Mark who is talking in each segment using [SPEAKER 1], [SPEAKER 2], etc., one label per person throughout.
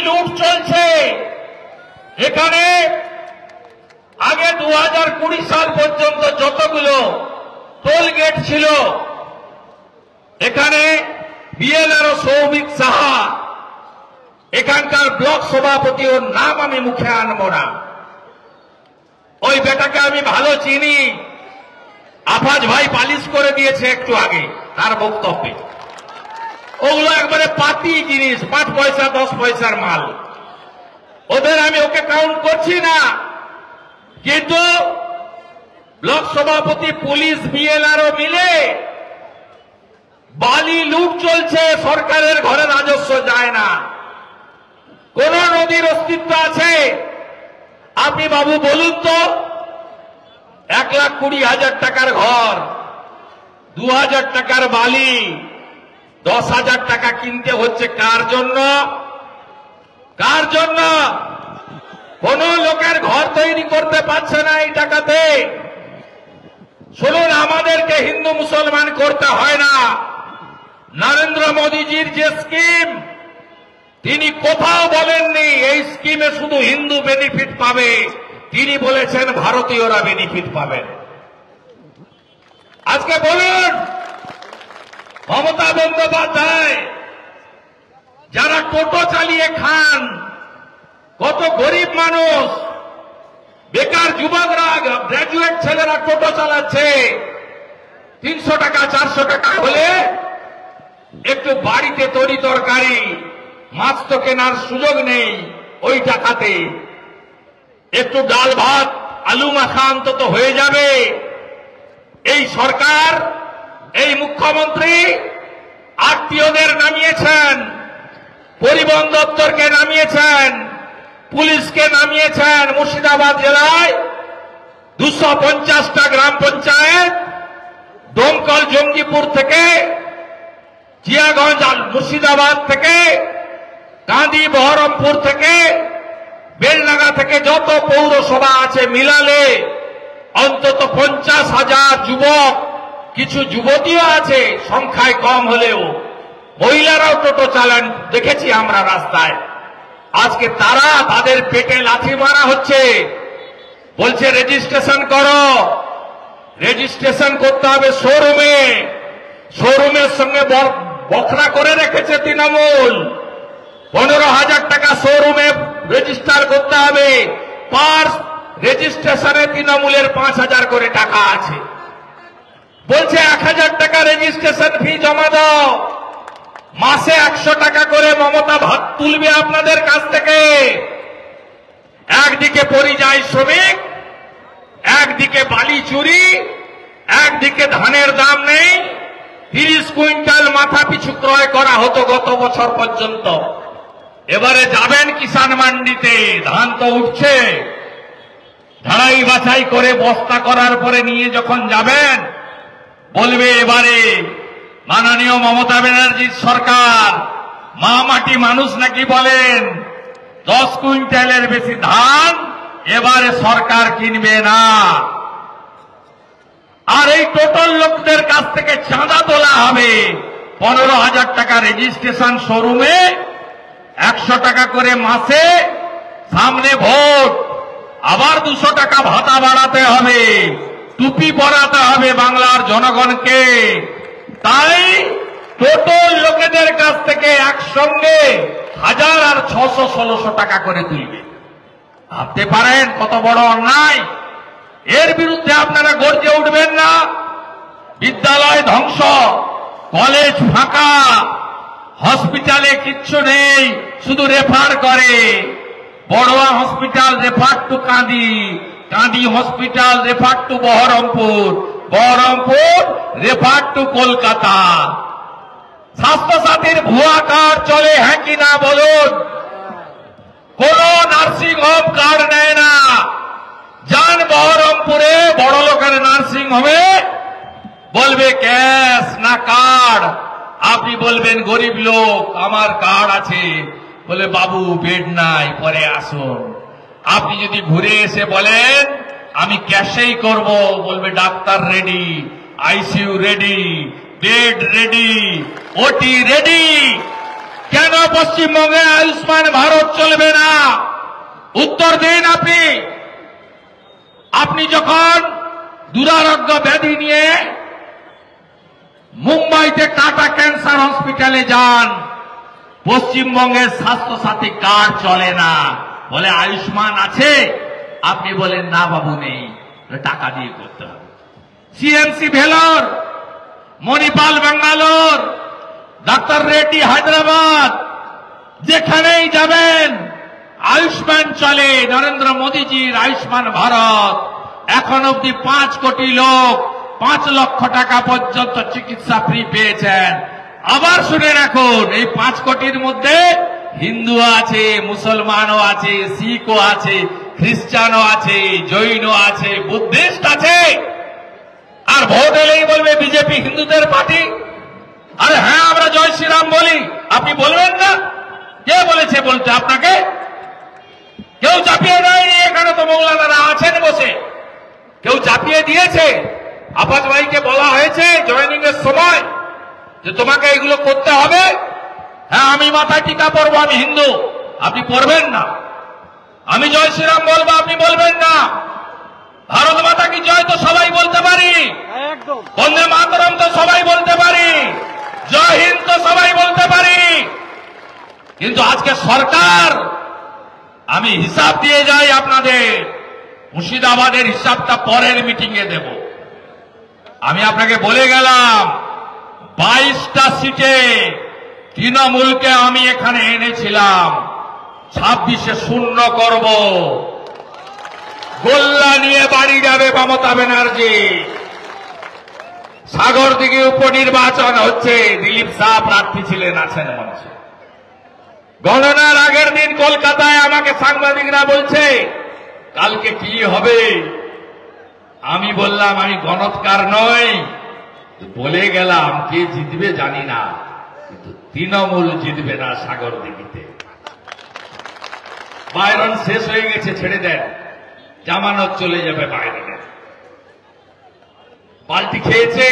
[SPEAKER 1] লুট চলছে। এখানে আগে 2020 সাল পর্যন্ত যতগুলো টোল গেট ছিল, এখানে বিএলআরও সৌভিক সাহা, এখানকার ব্লক সভাপতি, ওর নাম আমি মুখে আনবো না, ওই বেটাকে আমি ভালো চিনি। আফাজ ভাই পালিশ করে দিয়েছে একটু আগে তার বক্তব্যে। ওগুলো একবারে পাতি জিনিস, 5 পয়সা 10 পয়সার মাল। ওদের আমি ওকে কাউন্ট করছি না, কিন্তু ব্লক সভাপতি, পুলিশ, বিএলআরও মিলে বালি লুট চলছে। সরকারের ঘরে রাজস্ব যায় না। কোন নদীর অস্তিত্ব আছে? আপনি বাবু বলুন তো। 1,20,000 টাকার ঘর, 2,000 টাকার বালি, 10,000 টাকা কিনতে হচ্ছে কার জন্য? কার জন্য? কোন লোকের ঘর তৈরি করতে পারছে না এই টাকাতে। শুনুন, আমাদেরকে হিন্দু মুসলমান করতে হয় না। নরেন্দ্র মোদীজির যে স্কিম, তিনি কোথাও বলেননি এই স্কিমে শুধু হিন্দু বেনিফিট পাবে। তিনি বলেছেন ভারতীয়রা বেনিফিট পাবেন। আজকে বলুন, মমতা বন্দ্যোপাধ্যায় যারা টোটো চালিয়ে খান, কত গরিব মানুষ, বেকার যুবকরা, গ্র্যাজুয়েট ছেলেরা টোটো চালাচ্ছে, 300 টাকা 400 টাকা হলে একটু বাড়িতে তরি তরকারি, মাছ তো কেনার সুযোগ নেই, ওই টাকাতে একটু ডাল ভাত আলু মাখা অন্তত হয়ে যাবে। এই সরকার, এই মুখ্যমন্ত্রী আত্মীয়দের নামিয়েছেন, পরিবহন দপ্তরকে নামিয়েছেন, পুলিশকে নামিয়েছেন। মুর্শিদাবাদ জেলায় 250টা গ্রাম পঞ্চায়েত, দমকল জঙ্গিপুর থেকে, জিয়াগঞ্জ, মুর্শিদাবাদ থেকে, কাঁদি, বহরমপুর থেকে, বেলডাঙ্গা থেকে যত পৌরসভা আছে মিলালে অন্তত 50,000 যুবক, কিছু যুবতীও আছে, সংখ্যায় কম হলেও মহিলারাও টোটো চালান, দেখেছি আমরা রাস্তায়। আজকে তারা, তাদের পেটে লাথি মারা হচ্ছে, বলছে রেজিস্ট্রেশন করো। রেজিস্ট্রেশন করতে হবে শোরুমে। শোরুমের সঙ্গে বখরা করে রেখেছে তৃণমূল। 15,000 টাকা শোরুমে রেজিস্টার করতে হবে। পার রেজিস্ট্রেশনে তৃণমূলের 5,000 করে টাকা আছে। বলছে 1,000 টাকা রেজিস্ট্রেশন ফি জমা দাও, মাসে 100 টাকা করে মমতা ভাত তুলবে আপনাদের কাছ থেকে। একদিকে পরিযায়ী শ্রমিক, একদিকে বালি চুরি, একদিকে ধানের দাম নেই। 30 কুইন্টাল মাথা পিছু ক্রয় করা হতো গত বছর পর্যন্ত। এবারে যাবেন কিষাণ মান্ডিতে, ধান তো উঠছে, ঝাড়াই বাছাই করে বস্তা করার পরে নিয়ে যখন যাবেন, বলবে এবারে মাননীয় মমতা ব্যানার্জির সরকার মা মাটি মানুষ নাকি বলেন 10 কুইন্টালের বেশি ধান এবারে সরকার কিনবে না। আর এই টোটাল লোকদের কাছ থেকে চাঁদা তোলা হবে। 15,000 টাকা রেজিস্ট্রেশন শোরুমে, 100 টাকা করে মাসে, সামনে ভোট, আবার 200 টাকা ভাতা বাড়াতে হবে, টুপি পরাতে হবে বাংলার জনগণকে। তাই টোটাল লোকেদের কাছ থেকে একসঙ্গে 1000 আর 600-1600 টাকা করে তুলবে। ভাবতে পারেন কত বড় অন্যায়। এর বিরুদ্ধে আপনারা গর্জে উঠবেন না? বিদ্যালয় ধ্বংস, কলেজ ফাঁকা, হসপিটালে কিচ্ছু নেই, শুধু রেফার করে। Barua hospital refer to Kandi, Kandi hospital refer to Baharampur, Baharampur refer to Kolkata. স্বাস্থ্যসাথীর ভুয়া কার্ড চলে, হ্যাঁ কি না বলুন? কোন নার্সিং হোম কার্ড নেয় না। যান বহরমপুরে বড় লোকের নার্সিং হোমে, বলবে ক্যাশ না কার্ড। আপনি বলবেন গরিব লোক, আমার কার্ড আছে, বলে বাবু বেড নাই, পরে আসুন। আপনি যদি ঘুরে এসে বলেন আমি ক্যাশেই করব, বলবে doctor ready, ICU ready, bed ready, ওটি রেডি। কেন পশ্চিমবঙ্গে আয়ুষ্মান ভারত চলবে না? উত্তর দিন আপনি। আপনি যখন দুরারোগ্য ব্যাধি নিয়ে মুম্বাইতে টাটা ক্যান্সার হসপিটালে যান, পশ্চিমবঙ্গের স্বাস্থ্যসাথী কার্ড চলে না, বলে আয়ুষ্মান আছে, আপনি বলেন না বাবু নেই, টাকা দিয়ে করতে হবে। সিএমসি ভেলোর, মণিপাল ব্যাঙ্গালোর, ডাক্তার রেড্ডি হায়দ্রাবাদ, যেখানেই যাবেন আয়ুষ্মান চলে। নরেন্দ্র মোদীজির আয়ুষ্মান ভারত, এখন অব্দি 5 কোটি লোক 5 লক্ষ টাকা পর্যন্ত চিকিৎসা ফ্রি পেয়েছেন। আবার শুনে রাখুন, এই 5 কোটির মধ্যে হিন্দু আছে, মুসলমানও আছে, শিখও আছে, খ্রিস্টানও আছে, জৈনও আছে, বুদ্ধিস্ট আছে। আর ভোট এলেই বলবে বিজেপি হিন্দুদের পার্টি। আরে হ্যাঁ, আমরা জয় শ্রীরাম বলি, আপনি বলবেন না? কে বলেছে বলতে আপনাকে? কেউ চাপিয়ে দেয়নি, এখানে তো মৌলানারা আছেন বসে। কেউ চাপিয়ে দিয়েছে? আপাত ভাইকে বলা হয়েছে জয়েনিং এর সময় যে তোমাকে এগুলো করতে হবে? হ্যাঁ, আমি মাথায় টিকা পরবো, আমি হিন্দু, আপনি পরবেন না। আমি জয় শ্রীরাম বলবো, আপনি বলবেন না। ভারত মাতা কি জয় তো সবাই বলতে পারি, বন্দে মাতরম তো সবাই বলতে পারি, জয় হিন্দ তো সবাই বলতে পারি। কিন্তু আজকে সরকার, আমি হিসাব দিয়ে যাই আপনাদের, মুর্শিদাবাদের হিসাবটা পরের মিটিংয়ে দেব। আমি আপনাকে বলে গেলাম 22টা সিটে তৃণমূলকে আমি এখানে এনেছিলাম, 26-এ শূন্য করব। গোল্লা নিয়ে বাড়ি যাবে মমতা ব্যানার্জি। সাগরদিঘি উপনির্বাচন হচ্ছে, দিলীপ শাহ প্রার্থী ছিলেন, আছেন মঞ্চে। গণনার আগের দিন কলকাতায় আমাকে সাংবাদিকরা বলছে কালকে কি হবে। আমি বললাম আমি গণৎকার নই, বলে গেলাম কে জিতবে জানি না, কিন্তু তৃণমূল জিতবে না সাগরদিঘিতে। বাইরন শেষ হয়ে গেছে, ছেড়ে দেন, জামানত চলে যাবে বাইরনের। পাল্টি খেয়েছে,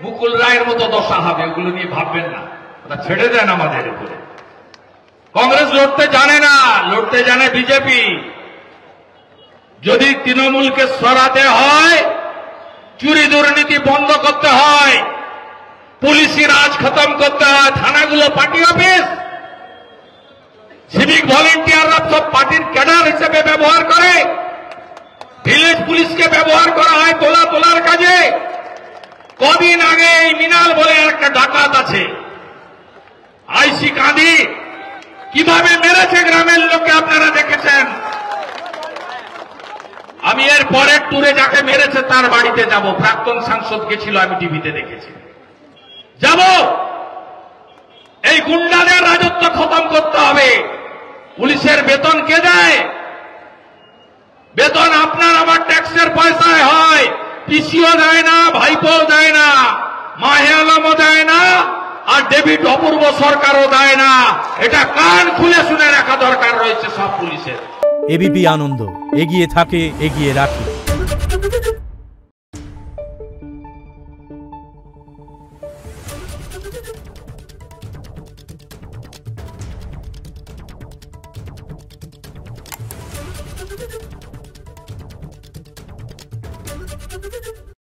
[SPEAKER 1] মুকুল রায়ের মতো দশা হবে, ওগুলো নিয়ে ভাববেন না, ওটা ছেড়ে দেন আমাদের উপরে। কংগ্রেস লড়তে জানে না, লড়তে জানে বিজেপি। যদি তৃণমূলকে সরাতে হয়, চুরি দুর্নীতি বন্ধ করতে হয়, পুলিশি রাজ খতম করতে হয়, থানাগুলো পার্টি অফিস, সিভিক ভলেন্টিয়াররা সব পার্টির ক্যাডার হিসেবে ব্যবহার করে, ভিলেজ পুলিশকে ব্যবহার করা হয় তোলার কাজে। কদিন আগে এই মিনাল বলে একটা ডাকাত আছে, আইসি কাঁদি কিভাবে মেরেছে গ্রামের লোককে আপনারা দেখেছেন। আমি এর পরের ট্যুরে যাকে মেরেছে তার বাড়িতে যাব, প্রাক্তন সাংসদ গেছিল, আমি টিভিতে দেখেছি। যাব, এই গুন্ডাদের রাজত্ব খতম করতে হবে। পুলিশের বেতন কে দেয়? বেতন আপনার আমার ট্যাক্সের পয়সায় হয়। পিসিও দেয় না, ভাইপো দেয় না, মাহে আলমও দেয় না, আর ডেভিড অপূর্ব সরকারও দেয় না। এটা কান খুলে শুনে রাখা দরকার রয়েছে সব পুলিশের।
[SPEAKER 2] এবিপি আনন্দ, এগিয়ে থাকে, এগিয়ে রাখে।
[SPEAKER 3] Thank you.